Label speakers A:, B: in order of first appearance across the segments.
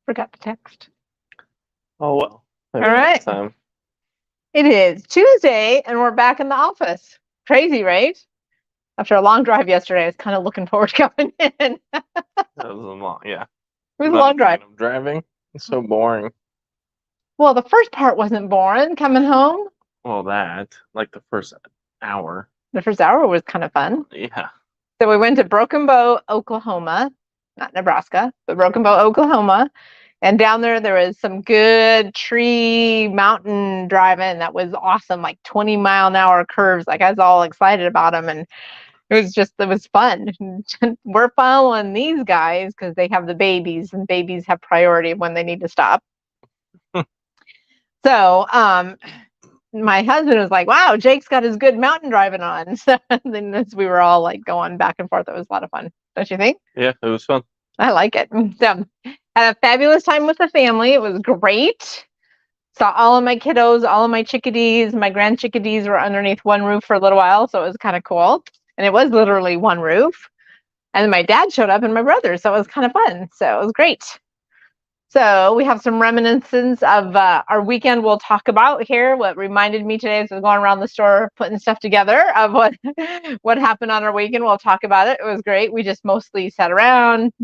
A: Forgot to text.
B: Oh well. Maybe
A: All
B: next
A: right.
B: time.
A: It is Tuesday, and we're back in the office. Crazy, right? After a long drive yesterday, I was kind of looking forward to coming in. It
B: That was a long. Yeah.
A: was
B: I'm
A: a
B: not a
A: long drive.
B: fan of driving. It's so boring.
A: Well, the first part wasn't boring coming home.
B: Well, that like the first hour.
A: The first hour was kind of fun.
B: Yeah.
A: So we went to Broken Bow, Oklahoma, not Nebraska, but Broken Bow, Oklahoma. And down there was some good tree mountain driving that was awesome, like 20-mile-an-hour curves. Like I was all excited about them. And it was fun. We're following these guys because they have the babies, and babies have priority when they need to stop. So, my husband was like, "Wow, Jake's got his good mountain driving on." So then as we were all like going back and forth, it was a lot of fun, don't you think?
B: Yeah, it was fun.
A: I like it. So, had a fabulous time with the family. It was great. Saw all of my kiddos, all of my chickadees. My grand chickadees were underneath one roof for a little while, so it was kind of cool. And it was literally one roof. And my dad showed up and my brother, so it was kind of fun. So it was great. So we have some reminiscence of our weekend we'll talk about here. What reminded me today is I was going around the store putting stuff together of what happened on our weekend. We'll talk about it. It was great. We just mostly sat around,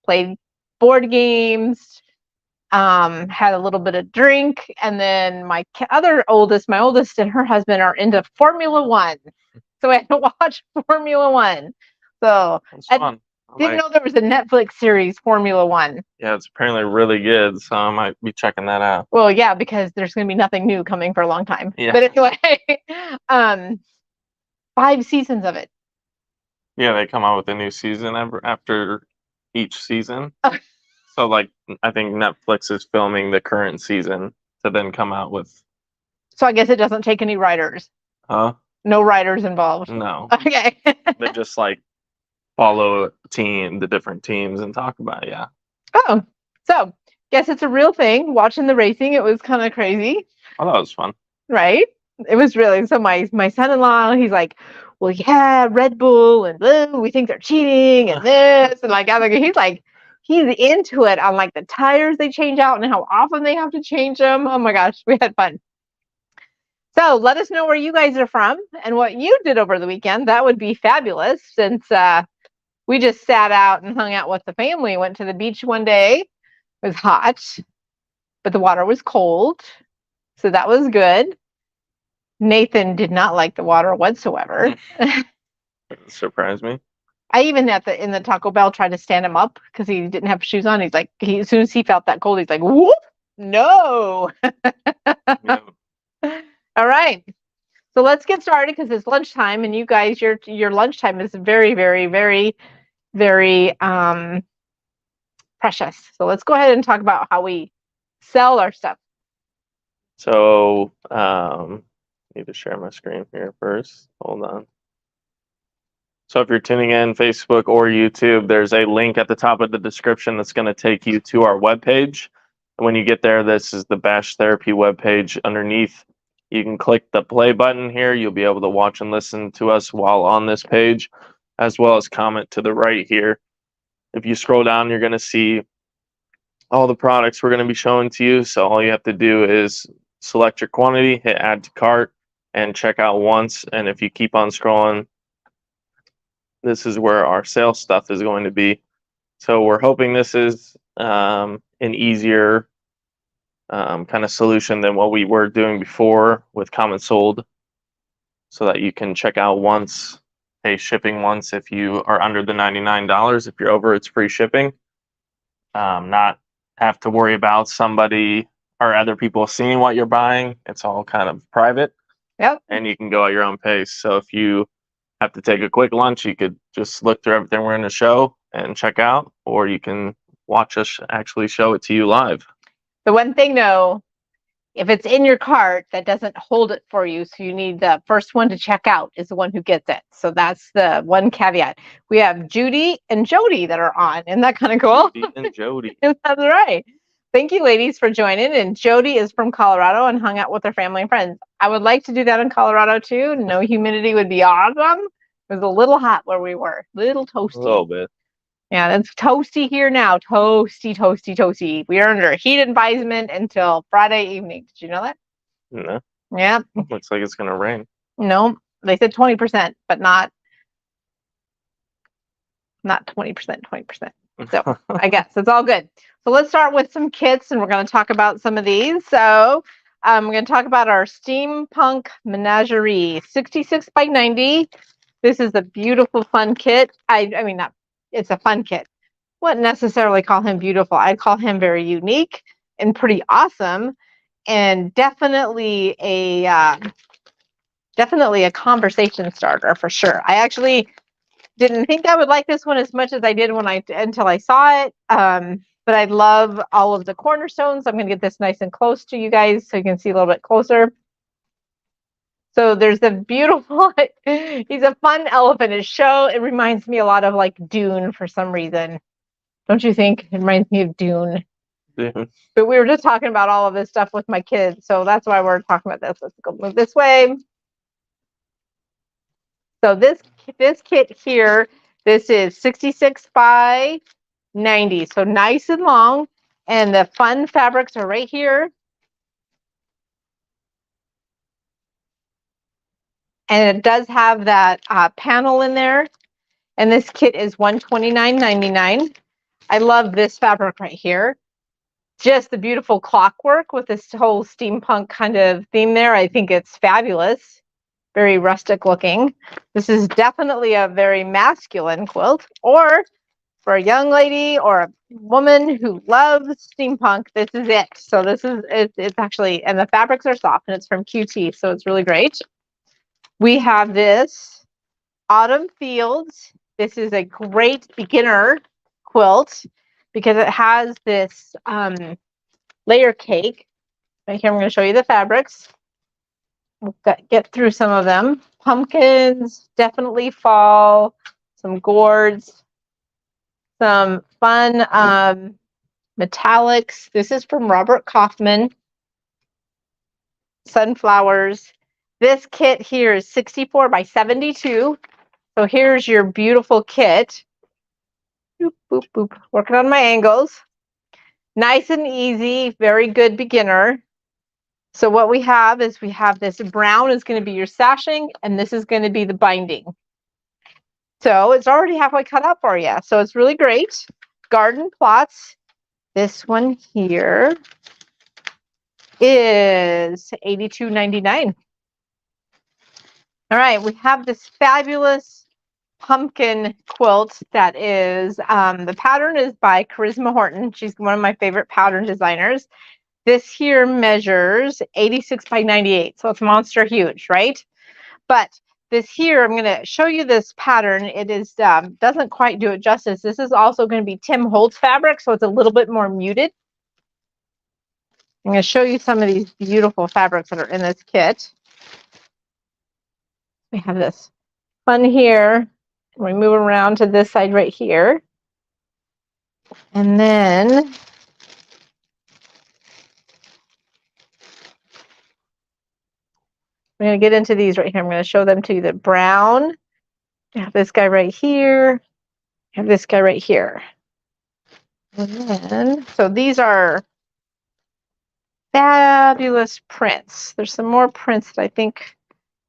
A: played board games, had a little bit of drink, and then my oldest and her husband are into Formula One. So we had to watch Formula One. So
B: It's
A: I
B: fun.
A: didn't know there was a Netflix series, Formula One.
B: Yeah, it's apparently really good, so I might be checking that out.
A: Well, yeah, because there's going to be nothing new coming for a long time.
B: Yeah.
A: But anyway, 5 seasons of it.
B: Yeah, they come out with a new season after each season. So, like, I think Netflix is filming the current season to then come out with.
A: So I guess it doesn't take any writers.
B: Huh?
A: No writers involved.
B: No.
A: Okay.
B: They just like follow the different teams and talk about it. Yeah.
A: Oh, so guess it's a real thing. Watching the racing, it was kind of crazy,
B: I thought it was fun.
A: right? It was really so. My son-in-law, he's like, well, yeah, Red Bull and blah, we think they're cheating and this and like he's into it on like the tires they change out and how often they have to change them. Oh my gosh, we had fun. So let us know where you guys are from and what you did over the weekend. That would be fabulous since we just sat out and hung out with the family. Went to the beach one day. It was hot, but the water was cold. So that was good. Nathan did not like the water whatsoever.
B: It surprised me.
A: I even in the Taco Bell tried to stand him up because he didn't have shoes on. He's like, as soon as he felt that cold, he's like, whoop, no.
B: Yeah.
A: All right. So let's get started because it's lunchtime, and you guys, your lunchtime is very, very, very, very precious. So let's go ahead and talk about how we sell our stuff.
B: So, need to share my screen here first. Hold on. So if you're tuning in Facebook or YouTube, there's a link at the top of the description that's going to take you to our webpage. And when you get there, this is the Bash Therapy webpage. Underneath, you can click the play button here. You'll be able to watch and listen to us while on this page, as well as comment to the right here. If you scroll down, you're going to see all the products we're going to be showing to you. So all you have to do is select your quantity, hit add to cart, and check out once. And if you keep on scrolling, this is where our sales stuff is going to be. So we're hoping this is an easier kind of solution than what we were doing before with Comment Sold, so that you can check out once, pay shipping once if you are under the $99. If you're over, it's free shipping. Not have to worry about somebody or other people seeing what you're buying. It's all kind of private.
A: Yep.
B: And you can go at your own pace. So if you have to take a quick lunch, you could just look through everything we're going to show and check out, or you can watch us actually show it to you live.
A: The one thing though, if it's in your cart, that doesn't hold it for you. So you need the first one to check out is the one who gets it. So that's the one caveat. We have Judy and Jody that are on. Isn't that kind of cool?
B: Judy and Jody.
A: That's right. Thank you, ladies, for joining. And Jody is from Colorado and hung out with her family and friends. I would like to do that in Colorado too. No humidity would be awesome. It was a little hot where we were, little toasty.
B: A little bit.
A: Yeah, it's toasty here now. Toasty, toasty, toasty. We are under heat advisement until Friday evening. Did you know that?
B: No,
A: Yeah.
B: looks like it's gonna rain.
A: No, they said 20%, but not 20%, 20%. So I guess it's all good. So let's start with some kits, and we're going to talk about some of these. So we're going to talk about our Steampunk Menagerie 66 by 90. This is a beautiful, fun kit. I mean, not, it's a fun kit. Wouldn't necessarily call him beautiful. I'd call him very unique and pretty awesome, and definitely a conversation starter for sure. I actually didn't think I would like this one as much as I did until I saw it. But I love all of the cornerstones. I'm going to get this nice and close to you guys so you can see a little bit closer. So there's a beautiful, he's a fun elephant. It reminds me a lot of like Dune for some reason. Don't you think? It reminds me of Dune.
B: Yeah.
A: But we were just talking about all of this stuff with my kids. So that's why we're talking about this. Let's go move this way. So this kit here, this is 66 by 90. So nice and long. And the fun fabrics are right here. And it does have that panel in there. And this kit is $129.99. I love this fabric right here. Just the beautiful clockwork with this whole steampunk kind of theme there. I think it's fabulous. Very rustic looking. This is definitely a very masculine quilt, or for a young lady or a woman who loves steampunk, this is it. So this is, it's actually, and the fabrics are soft, and it's from QT, so it's really great. We have this Autumn Fields. This is a great beginner quilt because it has this layer cake. Right here, I'm going to show you the fabrics. We'll get through some of them. Pumpkins, definitely fall, some gourds, some fun metallics. This is from Robert Kaufman. Sunflowers. This kit here is 64 by 72. So here's your beautiful kit. Boop, boop, boop. Working on my angles. Nice and easy, very good beginner. So what we have is this brown is going to be your sashing, and this is going to be the binding. So it's already halfway cut up for you. So it's really great. Garden plots. This one here is $82.99. All right, we have this fabulous pumpkin quilt that is, the pattern is by Charisma Horton. She's one of my favorite pattern designers. This here measures 86 by 98, so it's monster huge, right? But this here, I'm going to show you this pattern. It is doesn't quite do it justice. This is also going to be Tim Holtz fabric, so it's a little bit more muted. I'm going to show you some of these beautiful fabrics that are in this kit. We have this fun here. We move around to this side right here. And then we're going to get into these right here. I'm going to show them to you. The brown. I have this guy right here. I have this guy right here. And then, so these are fabulous prints. There's some more prints that I think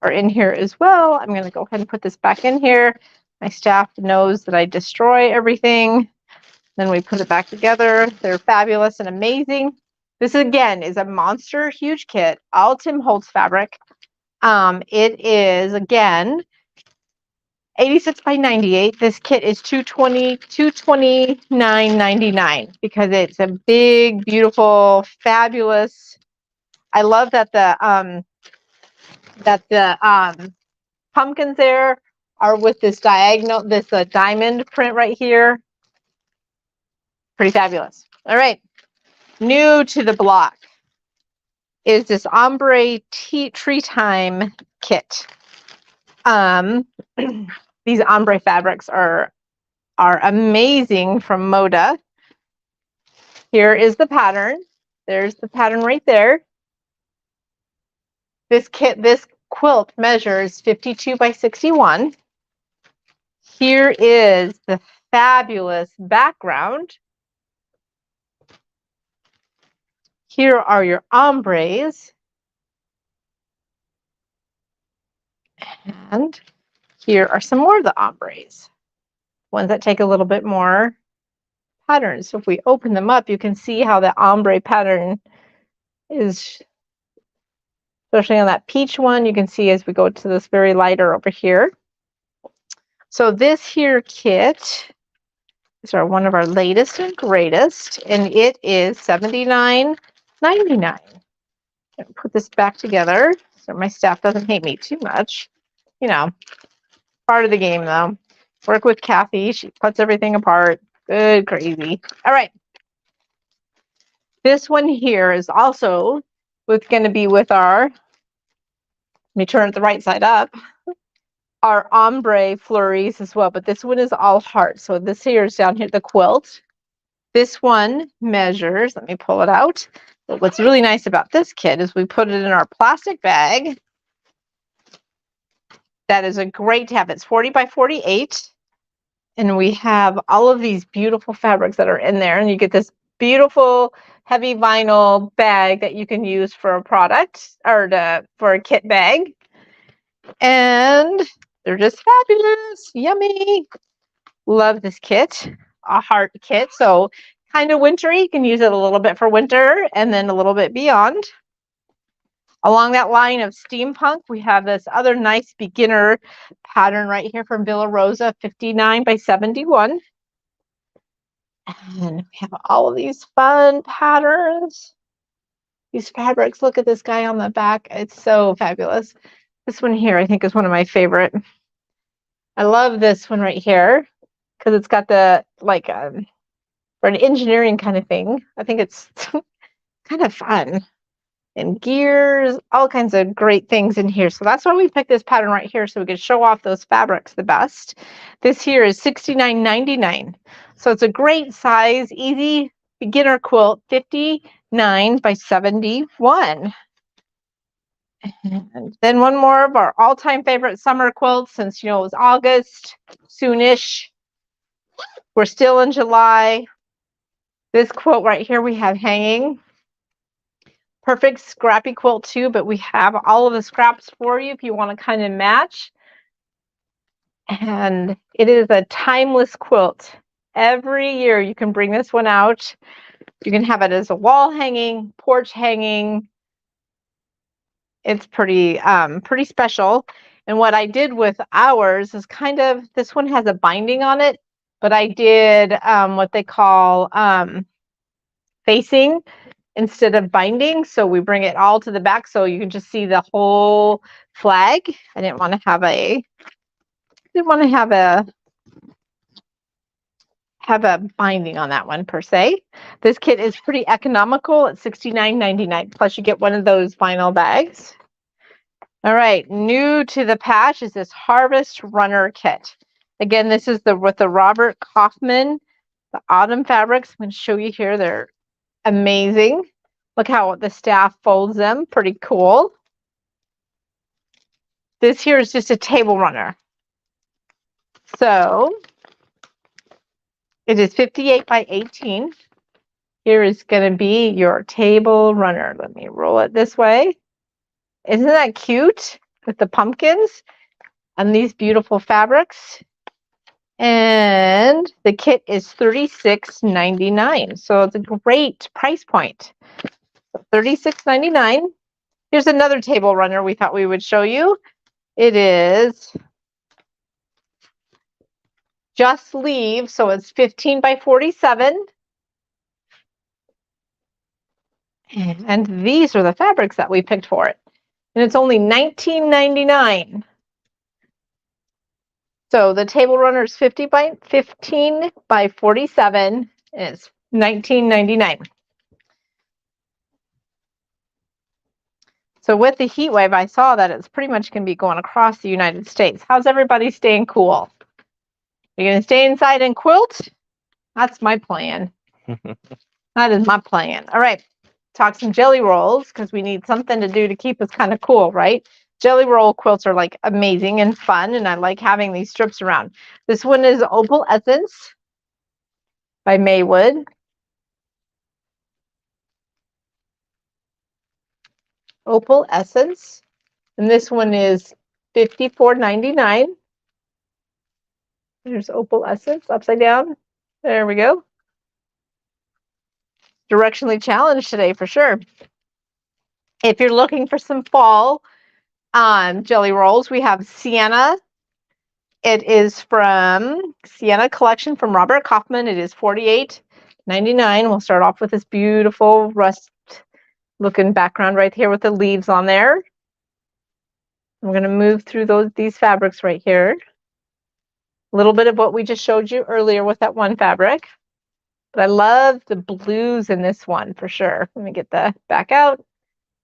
A: are in here as well. I'm going to go ahead and put this back in here. My staff knows that I destroy everything. Then we put it back together. They're fabulous and amazing. This again is a monster huge kit, all Tim Holtz fabric. It is again 86 by 98. This kit is $229.99 because it's a big, beautiful, fabulous. I love that the pumpkins there are with this diagonal, this diamond print right here. Pretty fabulous. All right, new to the block is this ombre tree time kit. These ombre fabrics are amazing from Moda. Here is the pattern. There's the pattern right there. This quilt measures 52 by 61. Here is the fabulous background. Here are your ombres. And here are some more of the ombres, ones that take a little bit more patterns. So if we open them up, you can see how the ombre pattern is, especially on that peach one. You can see as we go to this very lighter over here. So this here kit is one of our latest and greatest, and it is $79.99. Put this back together so my staff doesn't hate me too much. You know, part of the game though. Work with Kathy. She puts everything apart. Good, crazy. All right. This one here is also going to be with our, let me turn it the right side up, our ombre flurries as well. But this one is all heart. So this here is down here, the quilt. This one measures, let me pull it out. But what's really nice about this kit is we put it in our plastic bag. That is a great to have. It's 40 by 48. And we have all of these beautiful fabrics that are in there. And you get this beautiful heavy vinyl bag that you can use for a product or for a kit bag. And they're just fabulous. Yummy. Love this kit. A heart kit. So kind of wintry. You can use it a little bit for winter and then a little bit beyond. Along that line of steampunk, we have this other nice beginner pattern right here from Villa Rosa, 59 by 71. And we have all of these fun patterns. These fabrics. Look at this guy on the back. It's so fabulous. This one here, I think, is one of my favorite. I love this one right here because it's got the, like, for an engineering kind of thing. I think it's kind of fun. And gears, all kinds of great things in here. So that's why we picked this pattern right here, so we could show off those fabrics the best. This here is $69.99. So it's a great size, easy beginner quilt, 59 by 71. And then one more of our all-time favorite summer quilts, since, you know, it was August, soonish. We're still in July. This quilt right here we have hanging. Perfect scrappy quilt too, but we have all of the scraps for you if you want to kind of match. And it is a timeless quilt. Every year you can bring this one out. You can have it as a wall hanging, porch hanging. It's pretty special. And what I did with ours is kind of, this one has a binding on it, but I did what they call facing instead of binding. So we bring it all to the back so you can just see the whole flag. I didn't want to have a binding on that one per se. This kit is pretty economical at $69.99. Plus you get one of those vinyl bags. All right, new to the patch is this Harvest Runner kit. Again, this is with the Robert Kaufman, the autumn fabrics. I'm going to show you here. They're amazing. Look how the staff folds them. Pretty cool. This here is just a table runner. So it is 58 by 18. Here is going to be your table runner. Let me roll it this way. Isn't that cute with the pumpkins and these beautiful fabrics? And the kit is $36.99. So it's a great price point. $36.99. Here's another table runner we thought we would show you. It is just leave, so it's 15 by 47. And these are the fabrics that we picked for it. And it's only $19.99. So the table runner is 15 by 47. And it's $19.99. So with the heat wave, I saw that it's pretty much going to be going across the United States. How's everybody staying cool? Are you going to stay inside and quilt? That's my plan. That is my plan. All right. Talk some jelly rolls because we need something to do to keep us kind of cool, right? Jelly roll quilts are like amazing and fun, and I like having these strips around. This one is Opal Essence by Maywood. Opal Essence. And this one is $54.99. There's Opal Essence upside down. There we go. Directionally challenged today for sure. If you're looking for some fall jelly rolls, we have Sienna. It is from Sienna Collection from Robert Kaufman. It is $48.99. We'll start off with this beautiful rust looking background right here with the leaves on there. I'm going to move through these fabrics right here. A little bit of what we just showed you earlier with that one fabric. But I love the blues in this one for sure. Let me get the back out.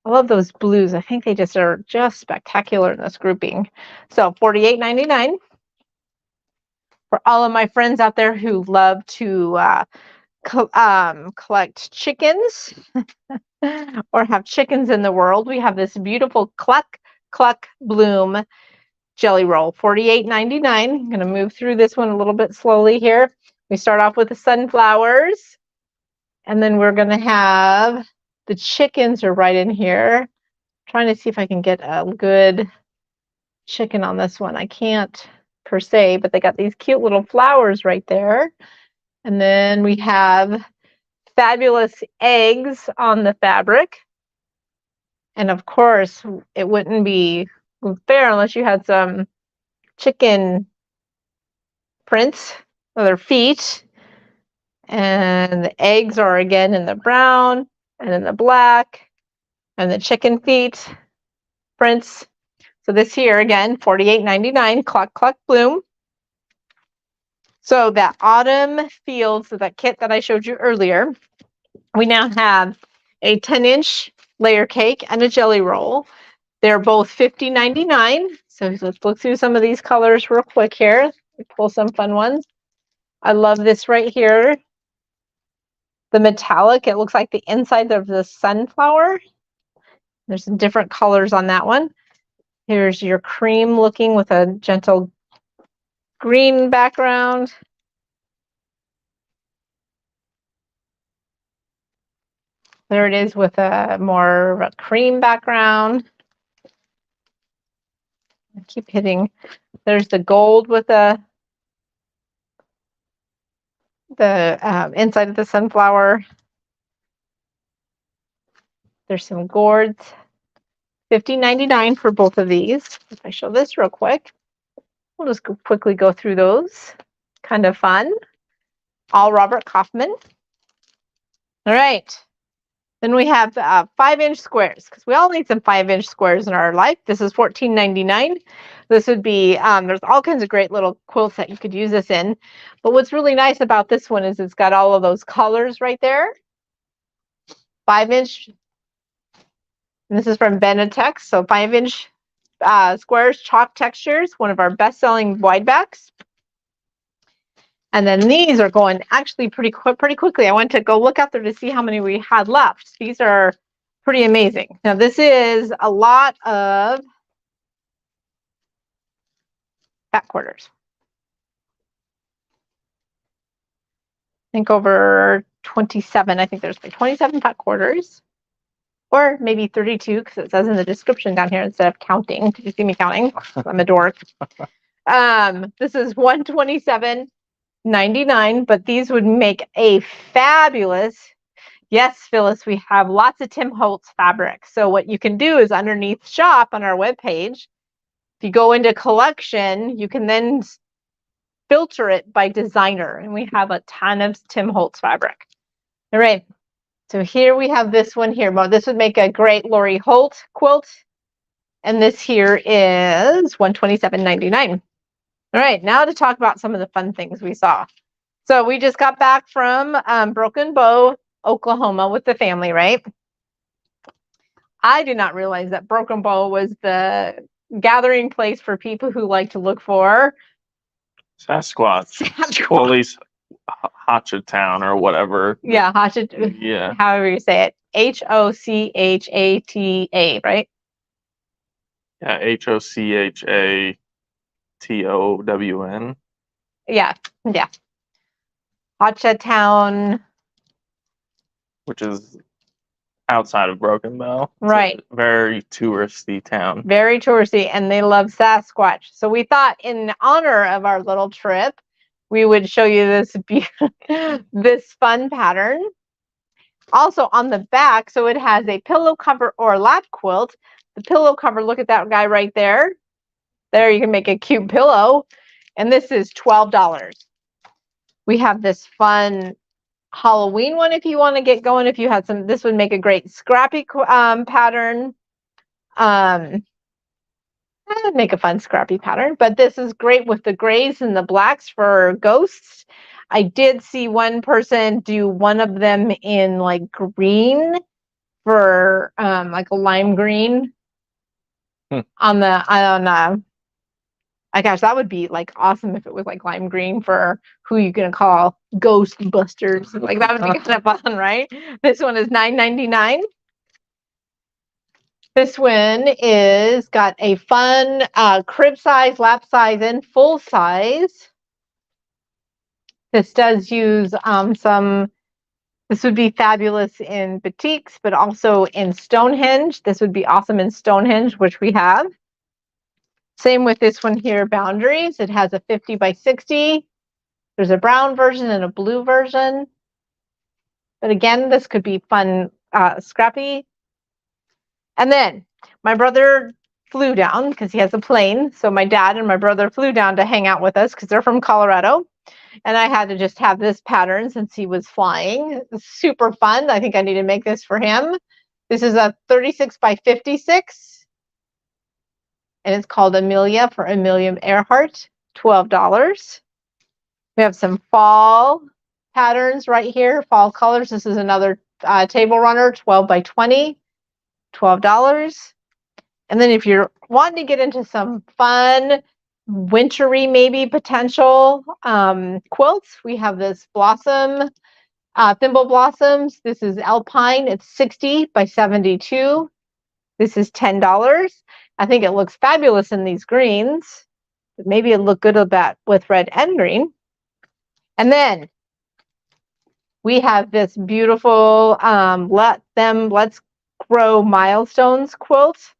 A: I love those blues. I think they just are just spectacular in this grouping. So $48.99. For all of my friends out there who love to collect chickens or have chickens in the world, we have this beautiful Cluck Cluck Bloom jelly roll, $48.99. I'm going to move through this one a little bit slowly here. We start off with the sunflowers, and then we're going to have the chickens are right in here. I'm trying to see if I can get a good chicken on this one. I can't per se, but they got these cute little flowers right there. And then we have fabulous eggs on the fabric. And of course, it wouldn't be fair unless you had some chicken prints of their feet. And the eggs are again in the brown and in the black, and the chicken feet prints. So this here again, $48.99, Cluck Cluck Bloom. So that autumn fields, so that kit that I showed you earlier, we now have a 10-inch layer cake and a jelly roll. They're both $50.99. So let's look through some of these colors real quick here. Pull some fun ones. I love this right here. The metallic, it looks like the inside of the sunflower. There's some different colors on that one. Here's your cream looking with a gentle green background. There it is with a more of a cream background. I keep hitting. There's the gold with the inside of the sunflower. There's some gourds. $50.99 for both of these. If I show this real quick, we'll just quickly go through those. Kind of fun. All Robert Kaufman. All right. Then we have 5-inch squares, because we all need some 5-inch squares in our life. This is $14.99. This would be, there's all kinds of great little quilts that you could use this in. But what's really nice about this one is it's got all of those colors right there. 5-inch. This is from Benetex. So 5-inch squares, chalk textures, one of our best-selling wide backs. And then these are going actually pretty quickly. I went to go look out there to see how many we had left. These are pretty amazing. Now this is a lot of back quarters. I think over 27. I think there's like 27 back quarters. Or maybe 32, because it says in the description down here instead of counting. Did you see me counting? I'm a dork. This is $127.99, but these would make a fabulous, yes, Phyllis, we have lots of Tim Holtz fabric. So what you can do is underneath shop on our webpage, if you go into collection, you can then filter it by designer. And we have a ton of Tim Holtz fabric. All right. So here we have this one here. Well, this would make a great Lori Holt quilt. And this here is $127.99. All right, now to talk about some of the fun things we saw. So we just got back from Broken Bow, Oklahoma with the family, right? I did not realize that Broken Bow was the gathering place for people who like to look for
B: Sasquatch. Well, at least Hachatown or whatever.
A: Yeah,
B: Yeah.
A: however you say it. Hochata, right?
B: Yeah, HOCHATOWN.
A: Yeah, yeah. Hacha Town.
B: Which is outside of Broken Bow. It's
A: Right.
B: a very touristy town.
A: Very touristy, and they love Sasquatch. So we thought, in honor of our little trip, we would show you this this fun pattern. Also on the back, so it has a pillow cover or lap quilt. The pillow cover, look at that guy right there. There, you can make a cute pillow. And this is $12. We have this fun Halloween one if you want to get going. If you had some, this would make a great scrappy pattern. That would make a fun scrappy pattern, but this is great with the grays and the blacks for ghosts. I did see one person do one of them in like green for like a lime green on I gosh, that would be like awesome if it was like lime green for who you gonna call Ghostbusters. Like that would be kind of fun, right? This one is $9.99. This one is got a fun crib size, lap size, and full size. This does use this would be fabulous in boutiques, but also in Stonehenge. This would be awesome in Stonehenge, which we have. Same with this one here, Boundaries. It has a 50 by 60. There's a brown version and a blue version. But again, this could be fun, scrappy. And then my brother flew down because he has a plane. So my dad and my brother flew down to hang out with us because they're from Colorado. And I had to just have this pattern since he was flying. It's super fun. I think I need to make this for him. This is a 36 by 56. And it's called Amelia for Amelia Earhart, $12. We have some fall patterns right here, fall colors. This is another table runner, 12 by 20, $12. And then if you're wanting to get into some fun, wintry maybe potential quilts, we have this blossom, thimble blossoms. This is Alpine. It's 60 by 72. This is $10. I think it looks fabulous in these greens. But maybe it'll look good with red and green. And then we have this beautiful Let's Grow Milestones quilt.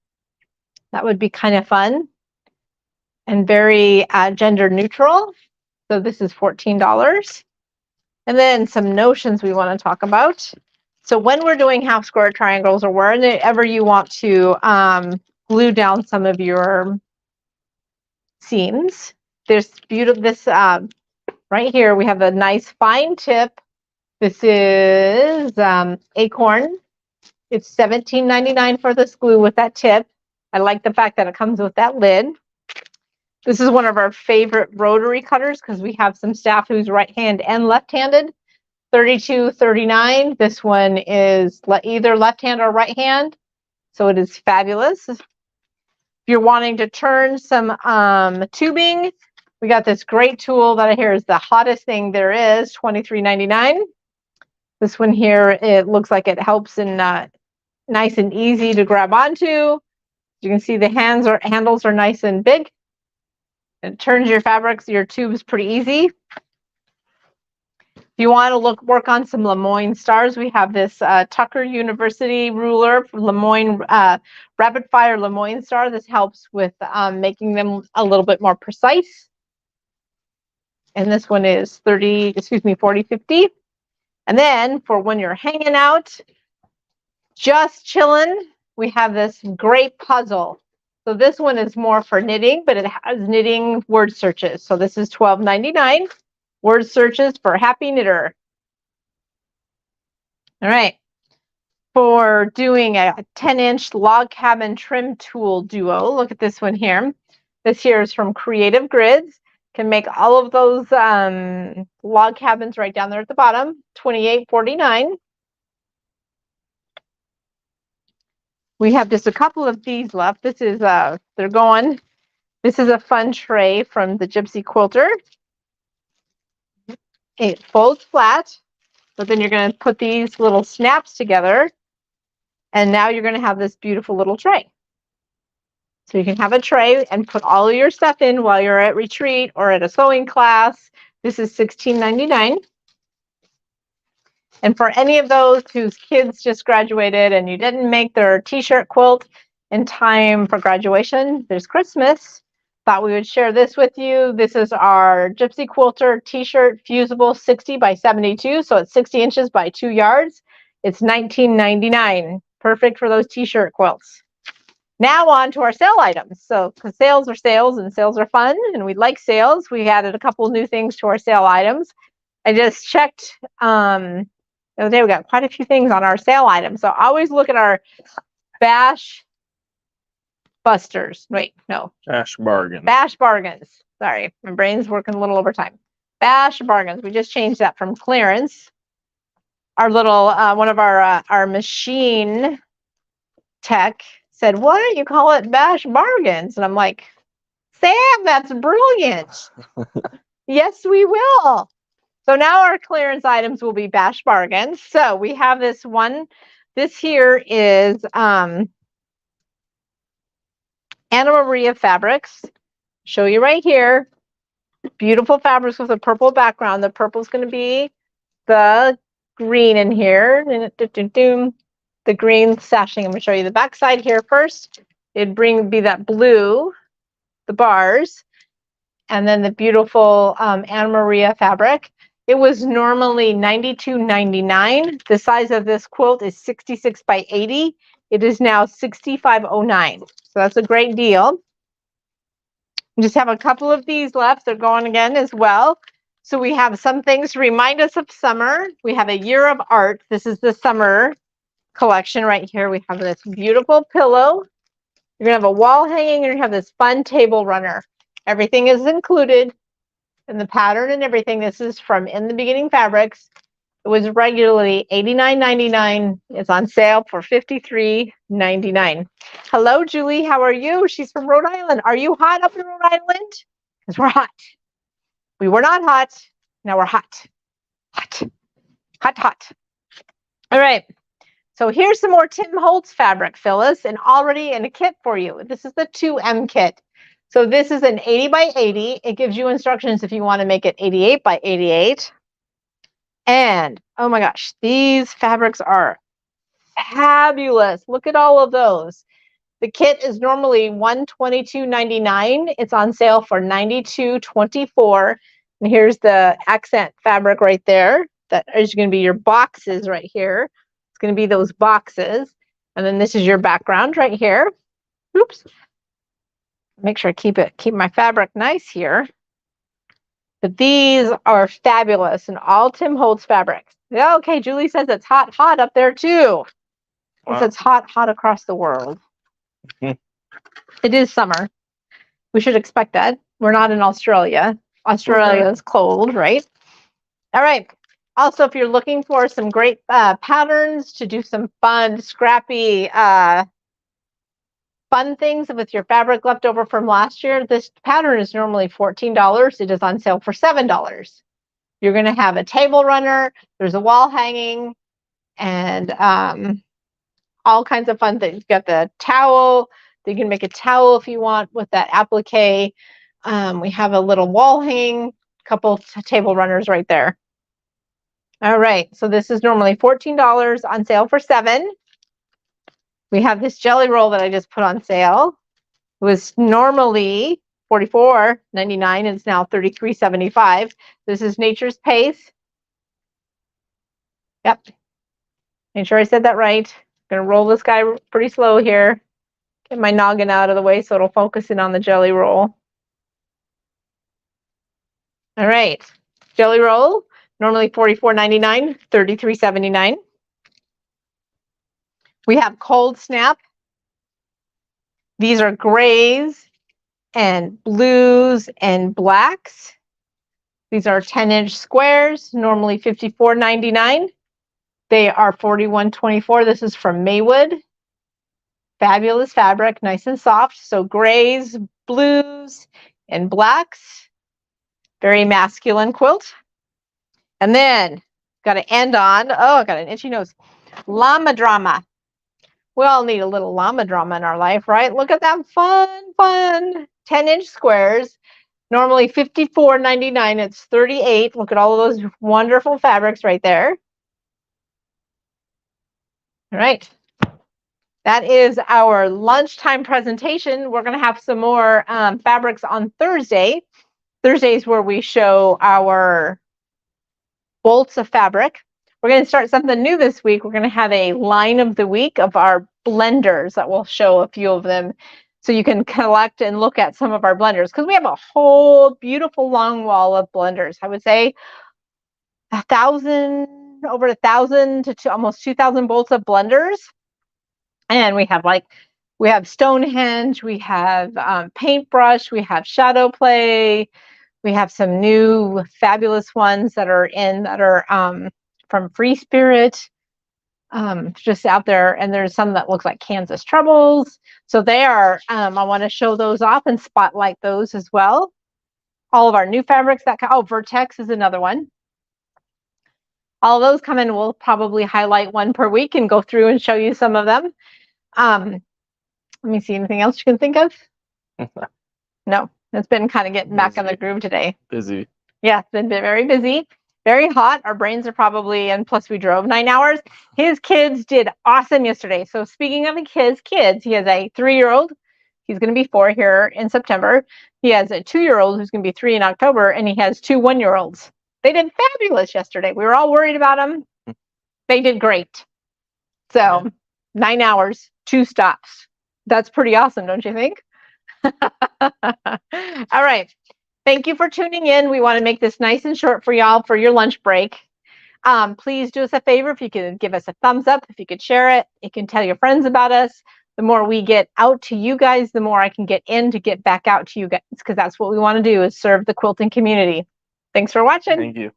A: That would be kind of fun and very gender neutral. So this is $14. And then some notions we want to talk about. So when we're doing half square triangles or wherever you want to glue down some of your seams, there's beautiful, this right here, we have a nice fine tip. This is Acorn. It's $17.99 for this glue with that tip. I like the fact that it comes with that lid. This is one of our favorite rotary cutters because we have some staff who's right-handed and left-handed. $32.39. This one is either left hand or right hand, so it is fabulous. If you're wanting to turn some tubing, we got this great tool that I hear is the hottest thing there is, $23.99. This one here, it looks like it helps in nice and easy to grab onto. You can see the handles are nice and big. It turns your fabrics, your tubes pretty easy. If you want to work on some Lemoyne stars, we have this Tucker University ruler for Lemoyne, rapid fire Lemoyne star. This helps with making them a little bit more precise. And this one is 40.50. And then for when you're hanging out, just chilling, we have this great puzzle. So this one is more for knitting, but it has knitting word searches. So this is $12.99. Word searches for happy knitter. All right. For doing a 10-inch log cabin trim tool duo, look at this one here. This here is from Creative Grids. Can make all of those log cabins right down there at the bottom. $28.49. We have just a couple of these left. This is they're going. This is a fun tray from the Gypsy Quilter. It folds flat, but then you're going to put these little snaps together, and now you're going to have this beautiful little tray. So you can have a tray and put all of your stuff in while you're at retreat or at a sewing class. This is $16.99. And for any of those whose kids just graduated and you didn't make their t-shirt quilt in time for graduation, there's Christmas. Thought we would share this with you. This is our Gypsy Quilter t-shirt, fusible 60 by 72. So it's 60 inches by 2 yards. It's $19.99. Perfect for those t-shirt quilts. Now on to our sale items. So because sales are sales and sales are fun and we like sales, we added a couple new things to our sale items. I just checked the other day, we got quite a few things on our sale items. So always look at our Bash Busters. Wait, no.
B: Bash bargain.
A: Bash Bargains. Sorry, my brain's working a little overtime. Bash Bargains. We just changed that from clearance. Our little, one of our machine tech said, why don't you call it Bash Bargains? And I'm like, Sam, that's brilliant. Yes, we will. So now our clearance items will be Bash Bargains. So we have this one. This here is Anna Maria fabrics. Show you right here. Beautiful fabrics with a purple background. The purple is going to be the green in here. The green sashing. I'm going to show you the back side here first. It'd be that blue, the bars, and then the beautiful Anna Maria fabric. It was normally $92.99. The size of this quilt is 66 by 80. It is now $65.09. So that's a great deal. We just have a couple of these left. They're going again as well. So we have some things to remind us of summer. We have a year of art. This is the summer collection right here. We have this beautiful pillow. You're going to have a wall hanging. You're going to have this fun table runner. Everything is included in the pattern and everything. This is from In the Beginning Fabrics. It was regularly $89.99. It's on sale for $53.99. Hello, Julie. How are you? She's from Rhode Island. Are you hot up in Rhode Island? Because we're hot. We were not hot. Now we're hot. Hot. Hot, hot. All right. So here's some more Tim Holtz fabric, Phyllis, and already in a kit for you. This is the 2M kit. So this is an 80 by 80. It gives you instructions if you want to make it 88 by 88. And oh my gosh, these fabrics are fabulous. Look at all of those. The kit is normally $122.99. It's on sale for $92.24. And here's the accent fabric right there. That is going to be your boxes right here. It's going to be those boxes. And then this is your background right here. Oops. Make sure I keep my fabric nice here. But these are fabulous and all Tim Holtz fabrics. Yeah, okay, Julie says it's hot, hot up there too. Wow. It's hot, hot across the world. It is summer. We should expect that. We're not in Australia. Australia is cold, right? All right. Also, if you're looking for some great patterns to do some fun, scrappy, fun things with your fabric left over from last year, this pattern is normally $14. It is on sale for $7. You're going to have a table runner. There's a wall hanging and all kinds of fun things. You've got the towel. You can make a towel if you want with that applique. We have a little wall hanging, couple table runners right there. All right, so this is normally $14 on sale for $7. We have this jelly roll that I just put on sale. It was normally $44.99 and it's now $33.75. This is Nature's Pace. Yep. Make sure I said that right. I'm gonna roll this guy pretty slow here. Get my noggin out of the way so it'll focus in on the jelly roll. All right, jelly roll, normally $44.99, $33.79. We have Cold Snap. These are grays and blues and blacks. These are 10-inch squares, normally $54.99. They are $41.24. This is from Maywood. Fabulous fabric, nice and soft. So grays, blues, and blacks. Very masculine quilt. And then, got to end on, oh, I got an itchy nose. Llama Drama. We all need a little llama drama in our life, right? Look at that fun 10-inch squares. Normally $54.99. It's $38. Look at all of those wonderful fabrics right there. All right. That is our lunchtime presentation. We're going to have some more fabrics on Thursday. Thursdays where we show our bolts of fabric. We're going to start something new this week. We're going to have a line of the week of our blenders that will show a few of them. So you can collect and look at some of our blenders because we have a whole beautiful long wall of blenders. I would say over 1,000 to almost 2,000 bolts of blenders. And we have Stonehenge, we have paintbrush, we have shadow play, we have some new fabulous ones that are from Free Spirit, just out there, and there's some that look like Kansas Troubles. So they are. I want to show those off and spotlight those as well. All of our new fabrics Vertex is another one. All of those come in. We'll probably highlight one per week and go through and show you some of them. Let me see, anything else you can think of? No, it's been kind of getting back in the groove today.
B: Busy.
A: Yeah, it's been very busy, very hot. Our brains are probably, and plus we drove 9 hours. His kids did awesome yesterday. So speaking of his kids, he has a 3-year-old. He's going to be 4 here in September. He has a 2-year-old who's going to be 3 in October, and he has 2 1-year-olds. They did fabulous yesterday. We were all worried about them. They did great. So 9 hours, 2 stops. That's pretty awesome, don't you think? All right. Thank you for tuning in. We want to make this nice and short for y'all for your lunch break. Please do us a favor. If you could give us a thumbs up, if you could share it, you can tell your friends about us. The more we get out to you guys, the more I can get in to get back out to you guys, because that's what we want to do, is serve the quilting community. Thanks for watching.
B: Thank you.